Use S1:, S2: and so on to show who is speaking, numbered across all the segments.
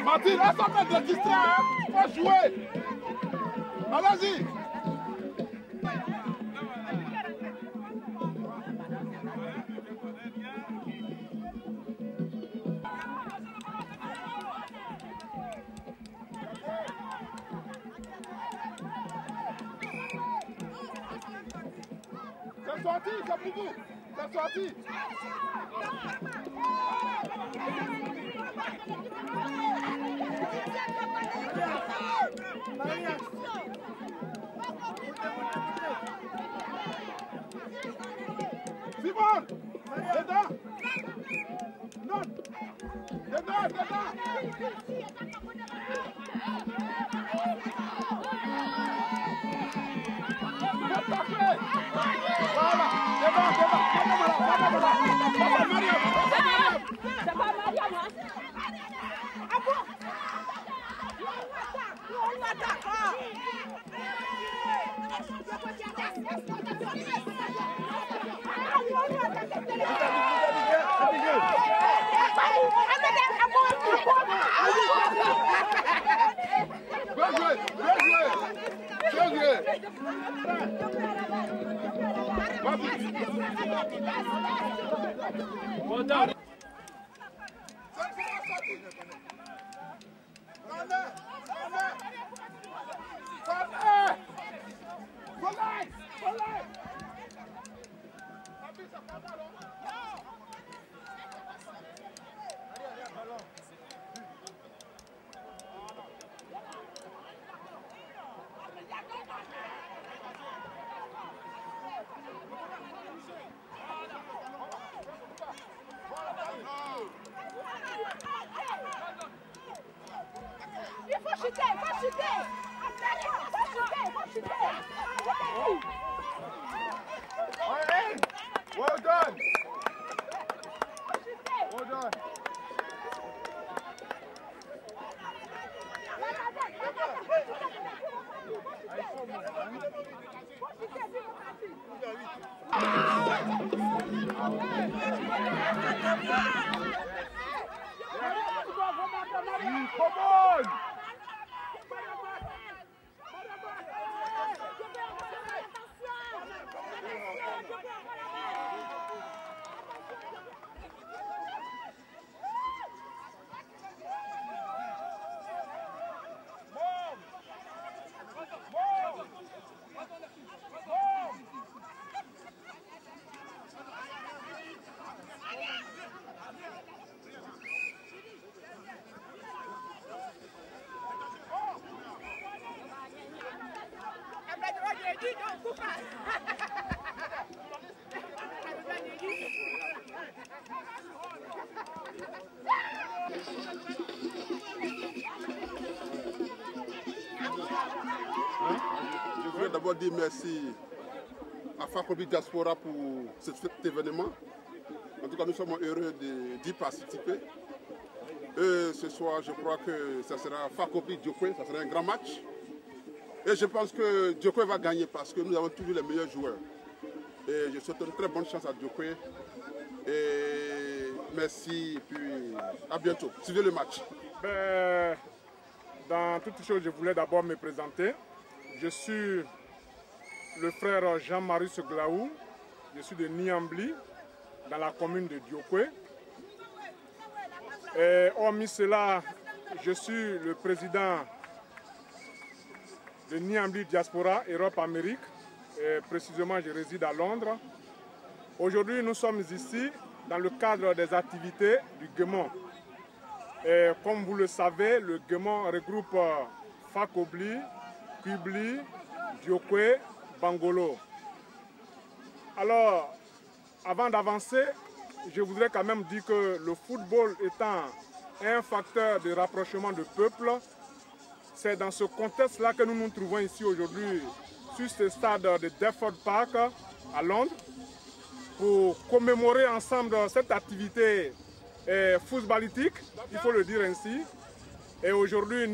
S1: Martine, laisse en train de distraire, hein. Faut jouer. Allez-y. C'est sorti, c'est pour vous. C'est sorti. Simone, dedans. Non. Dedans, dedans. C'est parfait. Voilà, dedans, dedans. C'est Mariam.
S2: C'est pas Mariam, hein? Ah bon? On l'attaque.
S1: Bien joué, bien joué. Bien joué. Vas-y.
S2: Il faut chuter, il faut chuter.
S1: Well done. Well done. Come on! Je voudrais d'abord dire merci à Fakobi Diaspora pour cet événement. En tout cas, nous sommes heureux d'y participer. Et ce soir, je crois que ça sera Fakobi Diokwe, ça sera un grand match. Et je pense que Diokwe va gagner parce que nous avons toujours les meilleurs joueurs. Et je souhaite une très bonne chance à Diokwe. Et merci, et puis à bientôt. Suivez le match.
S3: Dans toute chose, je voulais d'abord me présenter. Je suis le frère Jean-Marius Glaou. Je suis de Niambli, dans la commune de Diokwe. hormis cela, je suis le président de Niamey Diaspora Europe-Amérique. Précisément, je réside à Londres. Aujourd'hui, nous sommes ici dans le cadre des activités du Guémon. Et comme vous le savez, le Guémon regroupe Fakobli, Kubli, Diokwe, Bangolo. Alors, avant d'avancer, je voudrais quand même dire que le football étant un facteur de rapprochement de peuples, c'est dans ce contexte-là que nous nous trouvons ici aujourd'hui sur ce stade de Deptford Park à Londres pour commémorer ensemble cette activité footballistique, il faut le dire ainsi. Et aujourd'hui,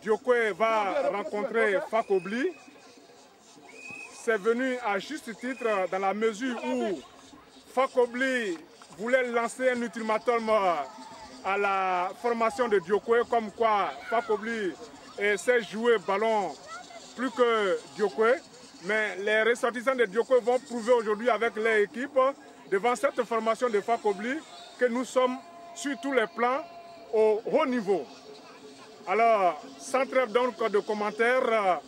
S3: Diokwe va rencontrer Fakobli. C'est venu à juste titre dans la mesure où Fakobli voulait lancer un ultimatum à la formation de Diokwe, comme quoi Fakobli sait jouer ballon plus que Diokwe. Mais les ressortissants de Diokwe vont prouver aujourd'hui avec leur équipe, devant cette formation de Fakobli, que nous sommes sur tous les plans au haut niveau. Alors, sans trêve donc de commentaires,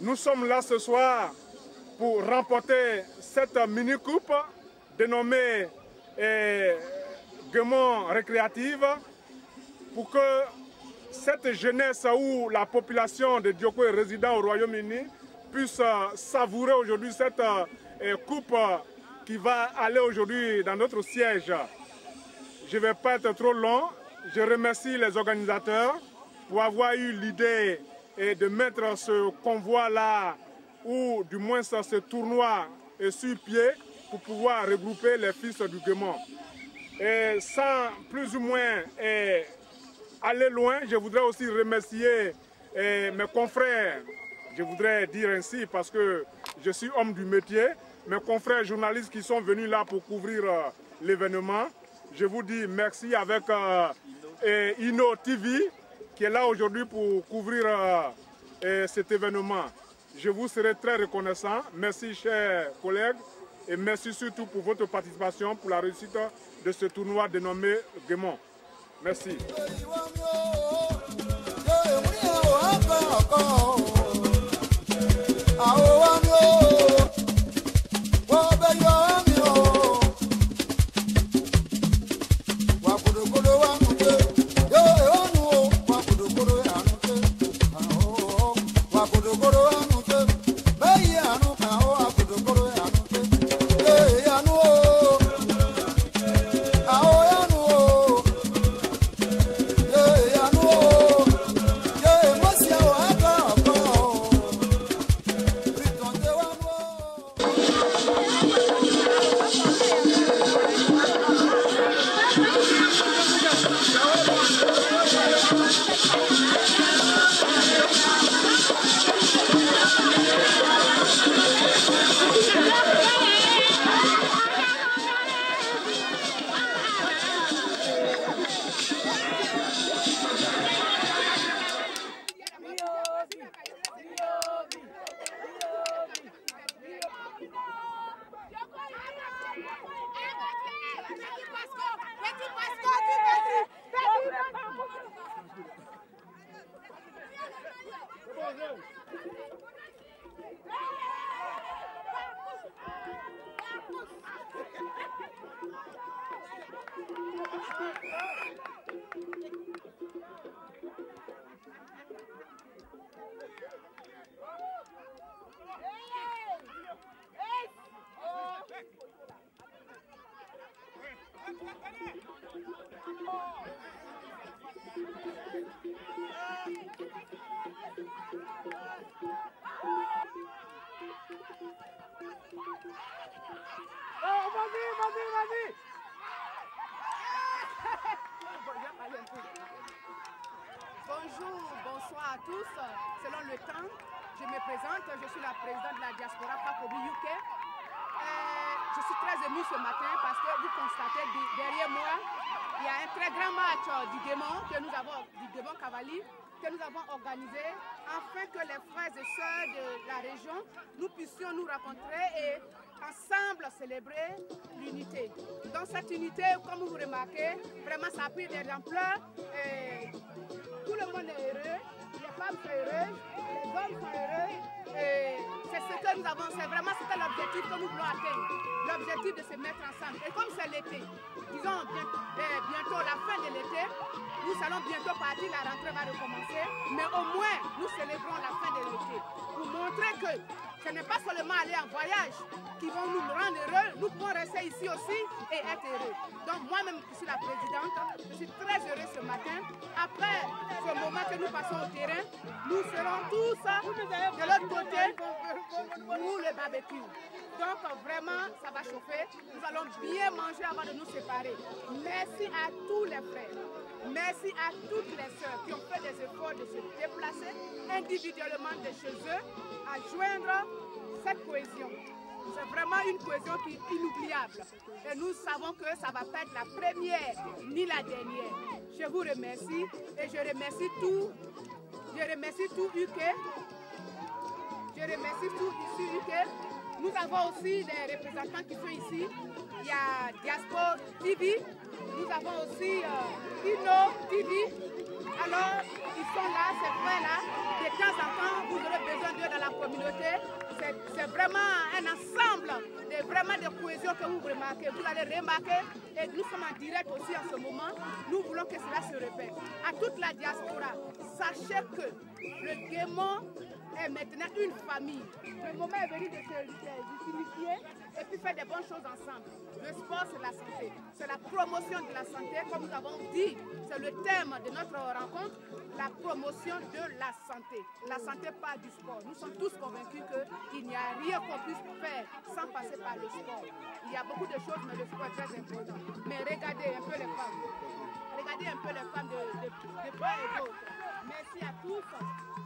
S3: nous sommes là ce soir pour remporter cette mini-coupe dénommée Guémon Récréative, pour que cette jeunesse où la population de Diokwe résidant au Royaume-Uni puisse savourer aujourd'hui cette coupe qui va aller aujourd'hui dans notre siège. Je ne vais pas être trop long. Je remercie les organisateurs pour avoir eu l'idée de mettre ce convoi-là, ou du moins ce tournoi sur pied, pour pouvoir regrouper les fils du Guémon. Et sans plus ou moins aller loin, je voudrais aussi remercier mes confrères. Je voudrais dire ainsi parce que je suis homme du métier, mes confrères journalistes qui sont venus là pour couvrir l'événement. Je vous dis merci avec Inno TV qui est là aujourd'hui pour couvrir cet événement. Je vous serai très reconnaissant. Merci chers collègues et merci surtout pour votre participation pour la réussite de ce tournoi dénommé Guémon. Merci.
S4: Bonjour, bonsoir à tous. Selon le temps, je me présente. Je suis la présidente de la diaspora Fakobli UK. Je suis très émue ce matin parce que vous constatez derrière moi, il y a un très grand match du Guémon Cavalli que nous avons organisé afin que les frères et sœurs de la région, nous puissions nous rencontrer et ensemble célébrer l'unité. Donc cette unité, comme vous remarquez, vraiment ça a pris de l'ampleur. Tout le monde est heureux, les femmes sont heureuses, les hommes sont heureux. C'est ce que nous avons, c'était l'objectif que nous voulons atteindre, l'objectif de se mettre ensemble. Et comme c'est l'été, disons bientôt la fin de l'été, nous allons bientôt partir, la rentrée va recommencer, mais au moins nous célébrons la fin de l'été pour montrer que ce n'est pas seulement aller en voyage qui vont nous rendre heureux, nous pouvons rester ici aussi et être heureux. Donc moi-même, je suis la présidente, je suis très heureuse ce matin. Après ce moment que nous passons au terrain, nous serons tous de l'autre côté pour le barbecue. Donc vraiment, ça va chauffer. Nous allons bien manger avant de nous séparer. Merci à tous les frères. Merci à toutes les sœurs qui ont fait des efforts de se déplacer individuellement de chez eux à joindre cette cohésion. C'est vraiment une cohésion qui est inoubliable. Et nous savons que ça ne va pas être la première ni la dernière. Je vous remercie et je remercie tout UK. Je remercie tout ici UK. Nous avons aussi des représentants qui sont ici. Il y a Diaspora TV. Nous avons aussi Inno TV. Alors, ils sont là, ces frères-là. De temps en temps, vous aurez besoin d'eux dans la communauté. C'est vraiment un ensemble de cohésion que vous remarquez. Vous allez remarquer, et nous sommes en direct aussi en ce moment. Nous voulons que cela se répète. À toute la diaspora, sachez que le Guémon est maintenant une famille. Le moment est venu de s'unifier et puis faire des bonnes choses ensemble. Le sport, c'est la santé. C'est la promotion de la santé, comme nous avons dit. C'est le thème de notre rencontre, la promotion de la santé. La santé part du sport. Nous sommes tous convaincus qu'il n'y a rien qu'on puisse faire sans passer par le sport. Il y a beaucoup de choses, mais le sport est très important. Mais regardez un peu les femmes. Regardez un peu les femmes de part et d'autre. Merci à tous.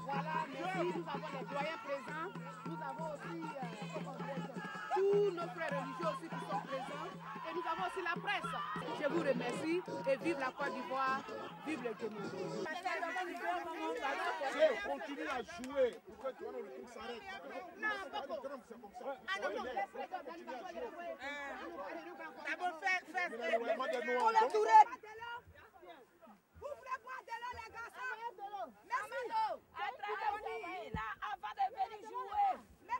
S4: Voilà, merci. Nous avons les doyens présents. Nous avons aussi tous nos frères religieux aussi qui sont présents. Et nous avons aussi la presse. Je vous remercie et vive la Côte d'Ivoire, vive le Guémon.
S3: Continue à jouer pour que le truc s'arrête.
S2: D'abord, faire. Vous voulez boire de l'eau, les garçons? Merci. Attrapez-vous, Mina, avant de venir jouer.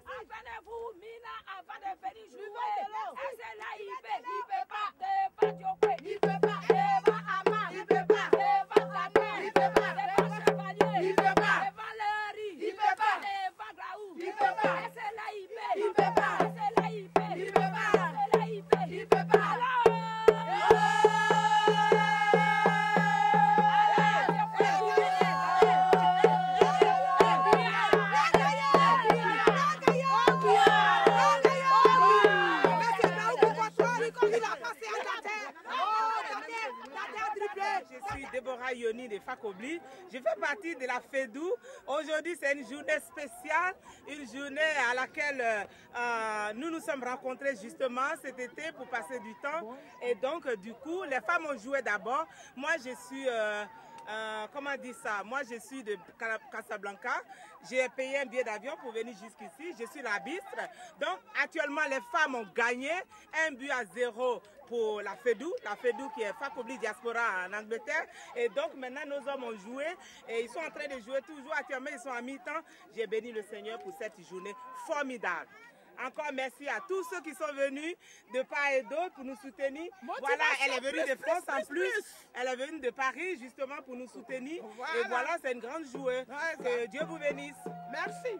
S2: Apprenez-vous, Mina, avant de venir jouer. Et c'est là, il peut pas. Il peut pas. Devant Ama, il peut pas. Devant Daniel, il peut pas. Devant Chevalier, il peut pas. Devant Léry, il peut pas. Devant Graou, il peut pas. Et c'est là, il peut pas. Et c'est là, il peut pas. C'est là, il peut pas.
S5: Je suis Déborah Yoni de Fakobli. Je fais partie de la FEDU. Aujourd'hui, c'est une journée spéciale, une journée à laquelle nous nous sommes rencontrés justement cet été pour passer du temps. Et donc, du coup, les femmes ont joué d'abord. Moi, je suis... comment dire ça? Moi, je suis de Casablanca. J'ai payé un billet d'avion pour venir jusqu'ici. Je suis l'arbitre. Donc, actuellement, les femmes ont gagné 1-0 pour la FEDU qui est Fakobli Diaspora en Angleterre. Et donc, maintenant, nos hommes ont joué et ils sont en train de jouer toujours. Actuellement, ils sont à mi-temps. J'ai béni le Seigneur pour cette journée formidable. Encore merci à tous ceux qui sont venus de part et d'autre pour nous soutenir. Voilà, elle est venue de France en plus. Elle est venue de Paris justement pour nous soutenir. Voilà. Et voilà, c'est une grande joueuse. Que Dieu vous bénisse.
S2: Merci.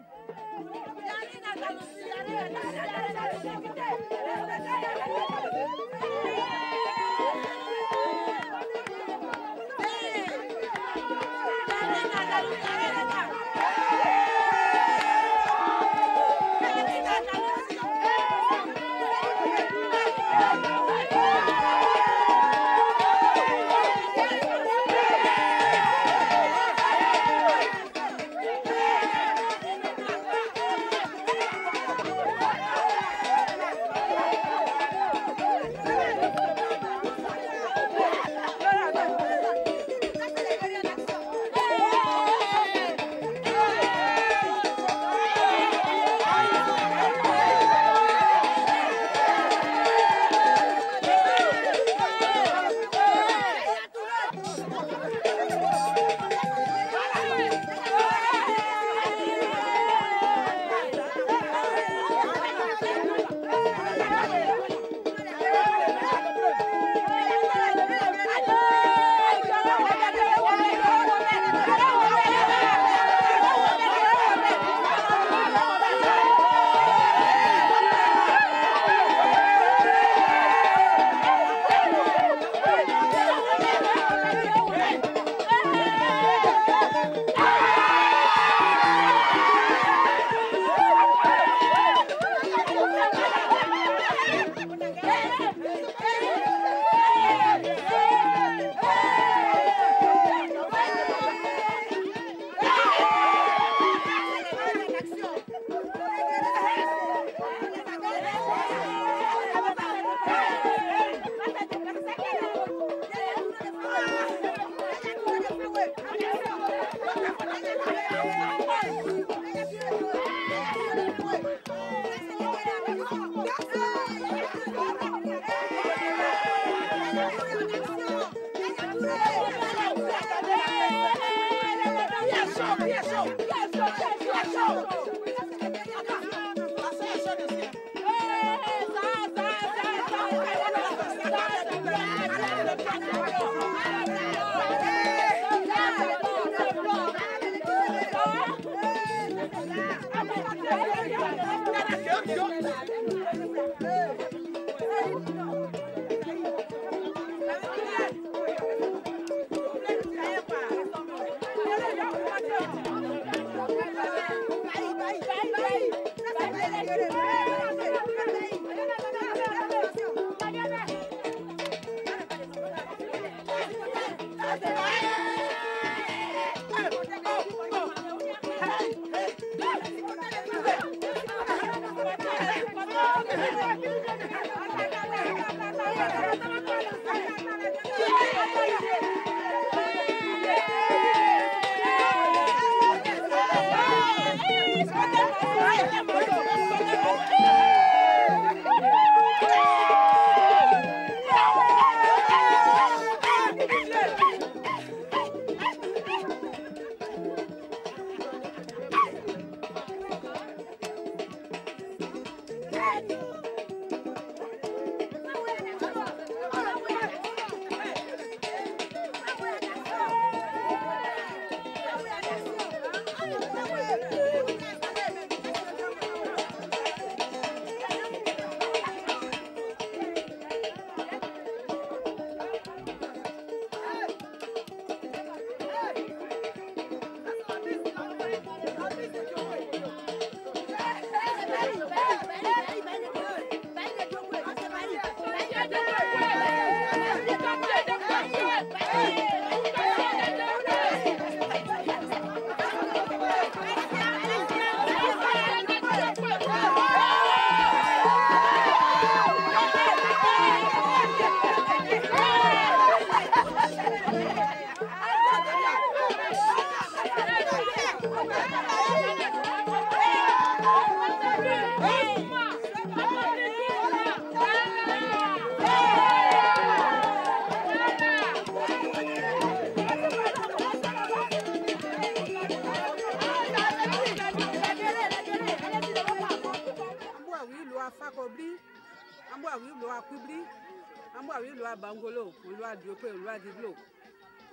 S4: Bangolo, Olua Diope, Olua Diglo.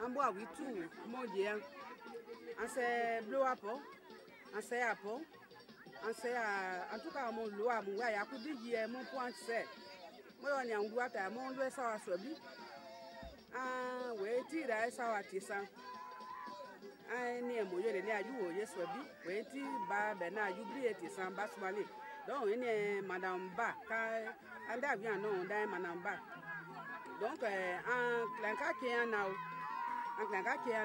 S4: Ambo a witu, Mondian. Anse blow up, anse apple, anse en tout cas mon loi, mon gars, a coupé hier, mon point c'est. Moi on est en boîte à mon doigt ça soit bi. Ah, ouais, tira ça va tissa. Ah, ni mo yo le ni aju o yeso bi. Ouais, ti ba bena yubli et tissa basmali. Donc, une madame Ba, anda vient non, on a madame Ba. Donc, en clanca qui est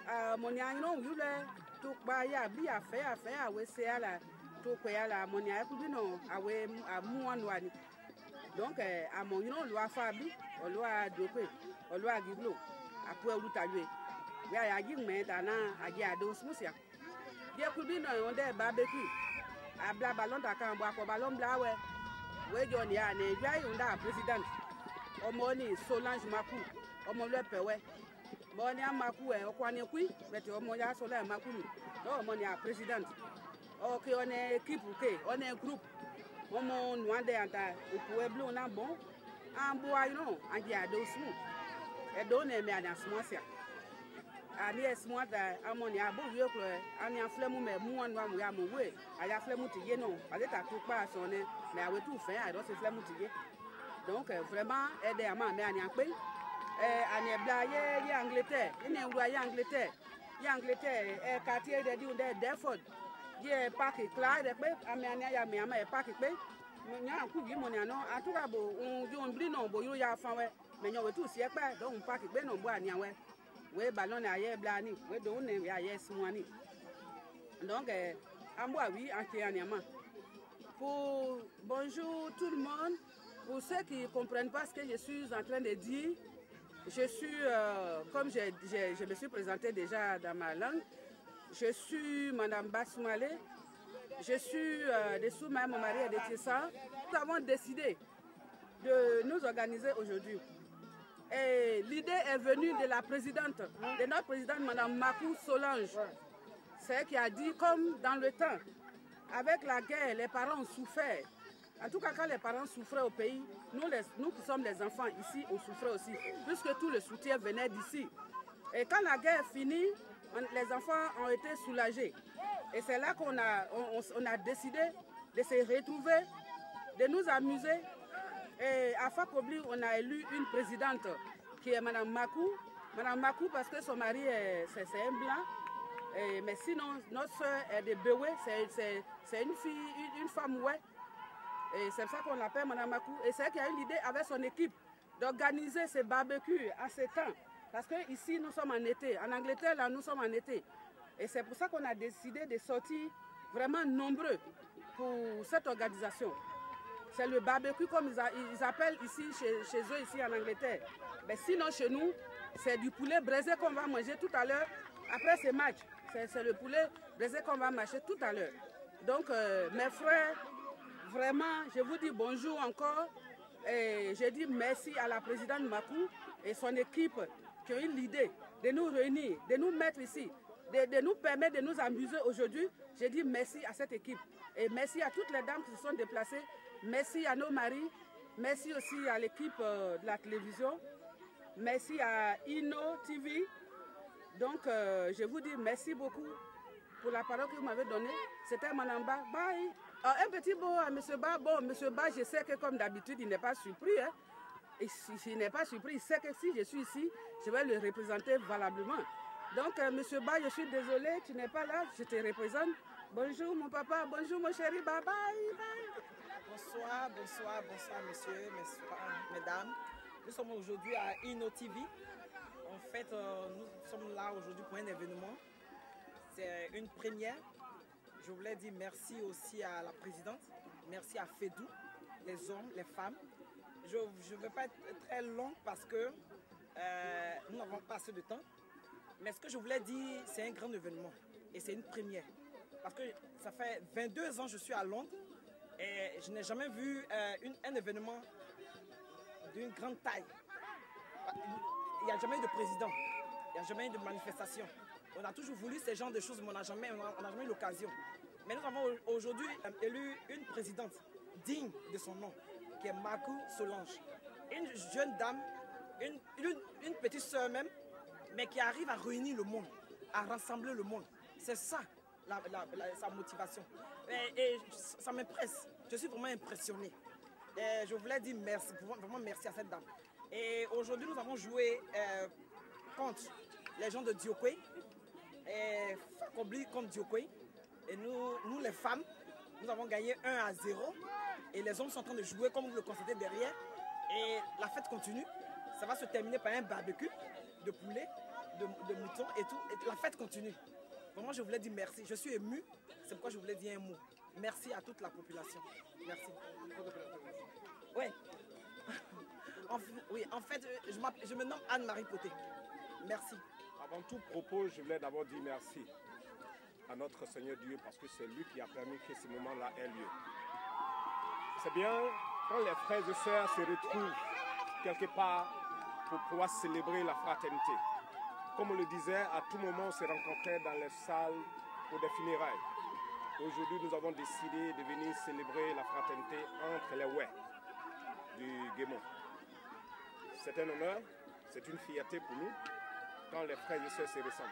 S4: en mon yon, you le took by a be a fair, we say à la took à la monia, could know, away a moon one. Donc, à mon yon, loi Fabi, or loi Dopé, or loi Giblo, a poor Lutagui. Where I give me that I get those musia. There could be no on there barbecue. A bla ballon da can walk a ballon blawe. Where John Yan, a dry on that president. O money Solange Maku, o mon lepewe. Monia Maku, o Quaniqui, but o Moya Sola Maku, no money a president. Okay, on a keep okay, on a group. Momon one day and I, Pueblo Nambon, and boy, no, and yeah, those smooth. A don't name me and Smosia. And yes, more than ammonia, book, and your flame, one we are away. I have flame to you know, a little took pass on it, now we're too fair, I don't say flame to you. Donc, vraiment, aider à ma mère à Yankpé. And a blaye, Angleterre, in a way, Angleterre, quartier de Dune, Deford. Ye packet Clyde, a man, a packet pay. Now, could you money? No, I took a bow, John Brino, Boyu Yafa, when you were too sick, don't pack it, no one yawe. We ballon à ye blani, we don't name ya yes money. Donc, à moi, oui, en Kianyama. Pour bonjour tout le monde. Pour ceux qui ne comprennent pas ce que je suis en train de dire, je suis, comme je me suis présentée déjà dans ma langue, je suis Madame Bassoumale, je suis dessous même mon mari et de Tissa. Nous avons décidé de nous organiser aujourd'hui. l'idée est venue de la présidente, de notre présidente, Mme Makou Solange. C'est elle qui a dit, comme dans le temps, avec la guerre, les parents ont souffert. En tout cas, quand les parents souffraient au pays, nous qui sommes les enfants ici, on souffrait aussi, puisque tout le soutien venait d'ici. Et quand la guerre est finie, les enfants ont été soulagés. Et c'est là qu'on a décidé de se retrouver, de nous amuser. Et à Fakobli, on a élu une présidente qui est Mme Makou. Mme Makou parce que son mari, c'est un blanc. Mais sinon, notre soeur est de Béoué, c'est une fille, une femme ouais. Et c'est ça qu'on l'appelle Mme Makou. Et c'est elle qui a eu l'idée avec son équipe d'organiser ces barbecues à ce temps. Parce qu'ici, nous sommes en été. En Angleterre, là, nous sommes en été. Et c'est pour ça qu'on a décidé de sortir vraiment nombreux pour cette organisation. C'est le barbecue comme ils appellent ici, chez eux, ici en Angleterre. Mais sinon, chez nous, c'est du poulet braisé qu'on va manger tout à l'heure. Après ce match, c'est le poulet braisé qu'on va manger tout à l'heure. Donc, mes frères, vraiment, je vous dis bonjour encore. Et je dis merci à la présidente Makou et son équipe qui ont eu l'idée de nous réunir, de nous mettre ici, de nous permettre de nous amuser aujourd'hui. Je dis merci à cette équipe. Et merci à toutes les dames qui se sont déplacées. Merci à nos maris. Merci aussi à l'équipe de la télévision. Merci à Inno TV. Donc, je vous dis merci beaucoup pour la parole que vous m'avez donnée. C'était Manamba. Bye. Un petit mot à M. Ba. Bon, M. Ba, je sais que comme d'habitude, il n'est pas surpris. Hein. Et s'il n'est pas surpris, il sait que si je suis ici, je vais le représenter valablement. Donc, M. Ba, je suis désolée, tu n'es pas là, je te représente. Bonjour mon papa, bonjour mon chéri, bye bye. Bye.
S6: Bonsoir, bonsoir, bonsoir messieurs, mesdames. Nous sommes aujourd'hui à Inno TV. En fait, nous sommes là aujourd'hui pour un événement. C'est une première. Je voulais dire merci aussi à la présidente, merci à Fedou, les hommes, les femmes. Je ne vais pas être très long parce que nous n'avons pas assez de temps. Mais ce que je voulais dire, c'est un grand événement et c'est une première. Parce que ça fait 22 ans que je suis à Londres et je n'ai jamais vu un événement d'une grande taille. Il n'y a jamais eu de président, il n'y a jamais eu de manifestation. On a toujours voulu ce genre de choses, mais on n'a jamais eu l'occasion. Mais nous avons aujourd'hui élu une présidente digne de son nom, qui est Makou Solange. Une jeune dame, une petite sœur même, mais qui arrive à réunir le monde, à rassembler le monde. C'est ça, sa motivation. Et ça m'impresse. Je suis vraiment impressionné. Et je voulais dire merci, vraiment merci à cette dame. Et aujourd'hui, nous avons joué contre les gens de Diokwe, et Fakobli contre Diokwe. Et nous, les femmes, nous avons gagné 1-0. Et les hommes sont en train de jouer comme vous le constatez derrière. Et la fête continue. Ça va se terminer par un barbecue de poulet, de mouton et tout. Et la fête continue. Vraiment, je voulais dire merci. Je suis ému. C'est pourquoi je voulais dire un mot. Merci à toute la population. Merci. Oui. Oui, en fait, je me nomme Anne-Marie Poté. Merci.
S3: Avant tout propos, je voulais d'abord dire merci à notre Seigneur Dieu parce que c'est lui qui a permis que ce moment-là ait lieu. C'est bien quand les frères et sœurs se retrouvent quelque part pour pouvoir célébrer la fraternité. Comme on le disait, à tout moment on se rencontrait dans les salles pour des funérailles. Aujourd'hui, nous avons décidé de venir célébrer la fraternité entre les Ouais du Guémon. C'est un honneur, c'est une fierté pour nous quand les frères et sœurs se ressemblent.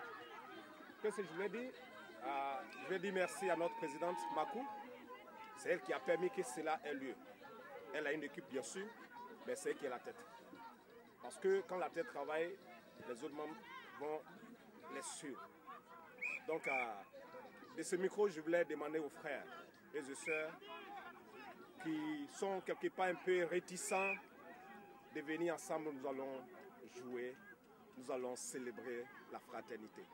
S3: Qu'est-ce que je voulais dire? Je vais dire merci à notre présidente Makou. C'est elle qui a permis que cela ait lieu. Elle a une équipe bien sûr, mais c'est elle qui est la tête. Parce que quand la tête travaille, les autres membres vont les suivre. Donc, de ce micro, je voulais demander aux frères et aux sœurs qui sont quelque part un peu réticents de venir ensemble. Nous allons jouer, nous allons célébrer la fraternité.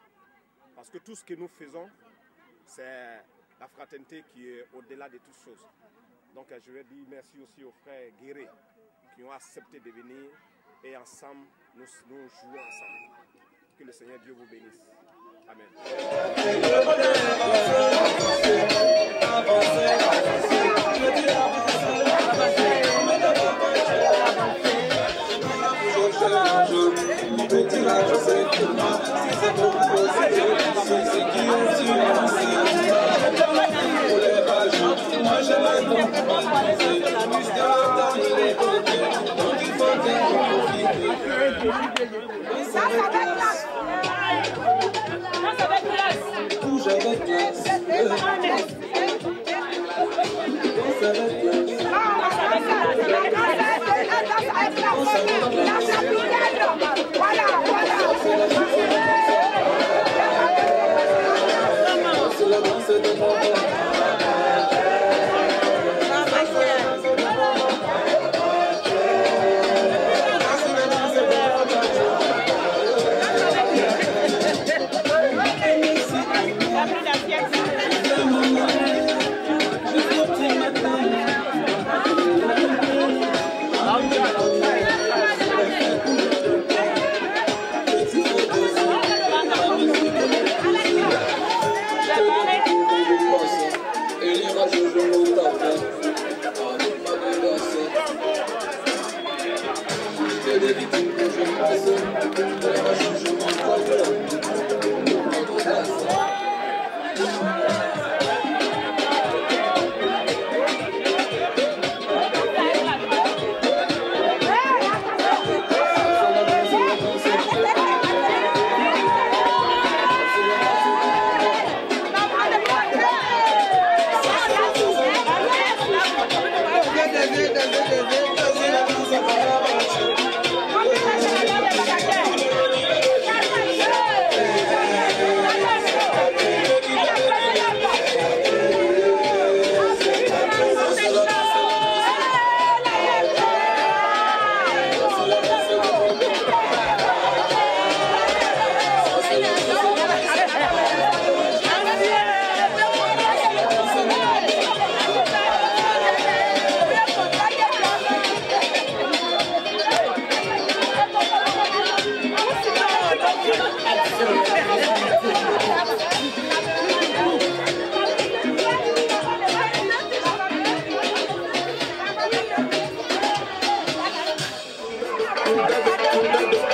S3: Parce que tout ce que nous faisons, c'est la fraternité qui est au-delà de toutes choses. Donc je vais dire merci aussi aux frères Guéré qui ont accepté de venir et ensemble, nous jouons ensemble. Que le Seigneur Dieu vous bénisse. Amen.
S7: Come on.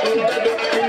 S7: Thank you.